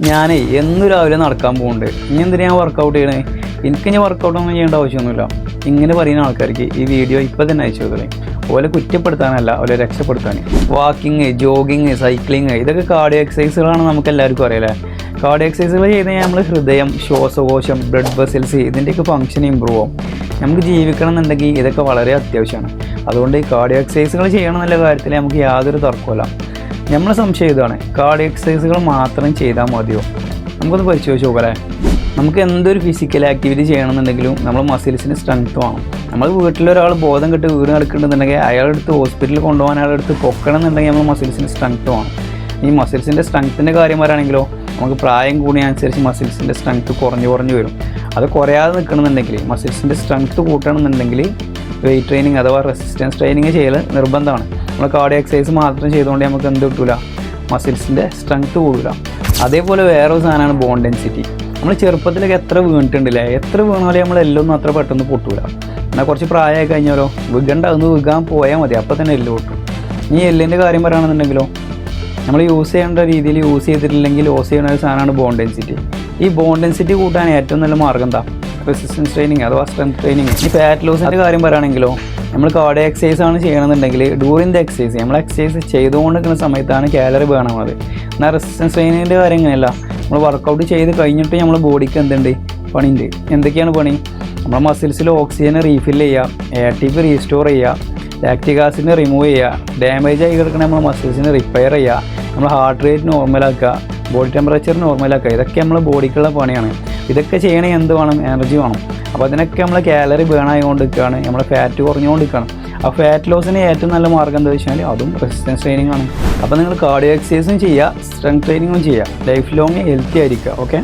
ഞാനേ എന്നും രാവിലെ നടക്കാൻ പോകുന്നുണ്ട്. ഇനി എന്തിനാ ഞാൻ വർക്കൗട്ട് ചെയ്യണേ? എനിക്ക് ഇനി വർക്കൗട്ടൊന്നും ചെയ്യേണ്ട ആവശ്യമൊന്നുമില്ല. ഇങ്ങനെ പറയുന്ന ആൾക്കാർക്ക് ഈ വീഡിയോ ഇപ്പം തന്നെ അയച്ചു കൊടുക്കണേ. ഓലെ കുറ്റപ്പെടുത്താനല്ല, ഓലെ രക്ഷപ്പെടുത്താൻ. വാക്കിങ്, ജോഗിങ്, സൈക്ലിങ് ഇതൊക്കെ കാർഡിയോ എക്സസൈസുകളാണ് നമുക്ക് എല്ലാവർക്കും അറിയാലേ. കാർഡിയോ എക്സസൈസുകൾ ചെയ്ത് കഴിഞ്ഞാൽ നമ്മൾ ഹൃദയം, ശ്വാസകോശം, ബ്ലഡ് വെസൽസ് ഇതിൻ്റെയൊക്കെ ഫംഗ്ഷൻ ഇമ്പ്രൂവ് ആവും. നമുക്ക് ജീവിക്കണം എന്നുണ്ടെങ്കിൽ ഇതൊക്കെ വളരെ അത്യാവശ്യമാണ്. അതുകൊണ്ട് ഈ കാർഡിയോ എക്സസൈസുകൾ ചെയ്യണം എന്നുള്ള കാര്യത്തിൽ നമുക്ക് യാതൊരു തർക്കമില്ല. നമ്മളെ സംശയം ഇതാണ്, കാർഡിയോ എക്സസൈസുകൾ മാത്രം ചെയ്താൽ മതിയോ? നമുക്കൊന്ന് പരിശോധിച്ച് നോക്കല്ലേ. നമുക്ക് എന്തൊരു ഫിസിക്കൽ ആക്ടിവിറ്റി ചെയ്യണമെന്നുണ്ടെങ്കിലും നമ്മൾ മസിൽസിന് സ്ട്രെങ്ത് വേണം. നമ്മൾ വീട്ടിലൊരാൾ ബോധം കെട്ട് വീട് നടക്കുന്നുണ്ടെങ്കിൽ അയാളെടുത്ത് ഹോസ്പിറ്റലിൽ കൊണ്ടുപോകാൻ അയാളെടുത്ത് പൊക്കണം എന്നുണ്ടെങ്കിൽ നമ്മൾ മസിൽസിന് സ്ട്രെങ്ത് വേണം. ഈ മസിൽസിൻ്റെ സ്ട്രെങ്ത്തിൻ്റെ കാര്യം പറയുകയാണെങ്കിലോ നമുക്ക് പ്രായം കൂടിയനുസരിച്ച് മസിൽസിൻ്റെ സ്ട്രെങ്ത്ത് കുറഞ്ഞു വരും. അത് കുറയാതെ നിൽക്കണമെന്നുണ്ടെങ്കിൽ മസിൽസിൻ്റെ സ്ട്രെങ്ത്ത് കൂട്ടണമെന്നുണ്ടെങ്കിൽ വെയിറ്റ് ട്രെയിനിങ് അഥവാ റെസിസ്റ്റൻസ് ട്രെയിനിങ് ചെയ്യൽ നിർബന്ധമാണ്. നമ്മൾ കാർഡിയോ എക്സസൈസ് മാത്രം ചെയ്തുകൊണ്ട് നമുക്ക് എന്ത് കിട്ടില്ല, മസിൽസിൻ്റെ സ്ട്രെങ്ത്ത് കൂടില്ല. അതേപോലെ വേറൊരു സാധനമാണ് ബോൺ ഡെൻസിറ്റി. നമ്മൾ ചെറുപ്പത്തിലൊക്കെ എത്ര വീണിട്ടുണ്ടല്ലേ, എത്ര വീണാലും നമ്മൾ എല്ലൊന്നും അത്ര പെട്ടെന്ന് പൊട്ടൂല. എന്നാൽ കുറച്ച് പ്രായമായി കഴിഞ്ഞാലോ വികാൻ പോയാൽ മതി, അപ്പോൾ തന്നെ എല്ല് പൊട്ടും. ഈ എല്ലിൻ്റെ കാര്യം പറയുകയാണെന്നുണ്ടെങ്കിലോ നമ്മൾ യൂസ് ചെയ്യേണ്ട രീതിയിൽ യൂസ് ചെയ്തിട്ടില്ലെങ്കിൽ ലോസ് ചെയ്യുന്ന ഒരു സാധനമാണ് ബോൺ ഡെൻസിറ്റി. ഈ ബോൺ ഡെൻസിറ്റി കൂട്ടാൻ ഏറ്റവും നല്ല മാർഗ്ഗം എന്താ? റെസിസ്റ്റൻസ് ട്രെയിനിങ് അഥവാ സ്ട്രെങ്ത് ട്രെയിനിങ്. ഈ ഫാറ്റ് ലോസിൻ്റെ കാര്യം പറയുകയാണെങ്കിലോ നമ്മൾ കാർഡിയോ എക്സസൈസ് ആണ് ചെയ്യണമെന്നുണ്ടെങ്കിൽ ഡ്യൂറിങ് ദ എക്സസൈസ് നമ്മൾ എക്സസൈസ് ചെയ്തുകൊണ്ടിരിക്കുന്ന സമയത്താണ് കാലറി ബേൺ ആവുന്നത്. എന്നാൽ റെസിസ്റ്റൻസ് ട്രെയിനിങ്ങിൻ്റെ കാര്യം ഇങ്ങനെയല്ല. നമ്മൾ വർക്കൗട്ട് ചെയ്ത് കഴിഞ്ഞിട്ട് നമ്മൾ ബോഡിക്ക് എന്തുണ്ട് പണിയുണ്ട്. എന്തൊക്കെയാണ് പണി? നമ്മൾ മസിൽസിൽ ഓക്സിജൻ റീഫിൽ ചെയ്യുക, ATP റീസ്റ്റോർ ചെയ്യുക, ലാക്റ്റിക് ആസിഡിനെ റിമൂവ് ചെയ്യുക, ഡാമേജ് ആയി കിടക്കണ നമ്മൾ മസിൽസിനെ റിപ്പയർ ചെയ്യുക, നമ്മൾ ഹാർട്ട് റേറ്റ് നോർമലാക്കുക, ബോഡി ടെമ്പറേച്ചർ നോർമലാക്കുക. ഇതൊക്കെ നമ്മൾ ബോഡിക്കുള്ള പണിയാണ്. ഇതൊക്കെ ചെയ്യണമെങ്കിൽ എന്ത് വേണം? എനർജി വേണം. അപ്പോൾ അതിനൊക്കെ നമ്മൾ കാലറി ബേൺ ആയിക്കൊണ്ടിരിക്കുകയാണ്, നമ്മൾ ഫാറ്റ് കുറഞ്ഞുകൊണ്ടിരിക്കുകയാണ്. ആ ഫാറ്റ് ലോസിന് ഏറ്റവും നല്ല മാർഗ്ഗം എന്താ വെച്ചാൽ അതും റെസിസ്റ്റൻസ് ട്രെയിനിങ് ആണ്. അപ്പോൾ നിങ്ങൾ കാർഡിയോ എക്സസൈസും ചെയ്യുക, സ്ട്രെങ്ത് ട്രെയിനിങ്ങും ചെയ്യുക, ലൈഫ് ലോങ് ഹെൽത്തി ആയിരിക്കുക. ഓക്കെ.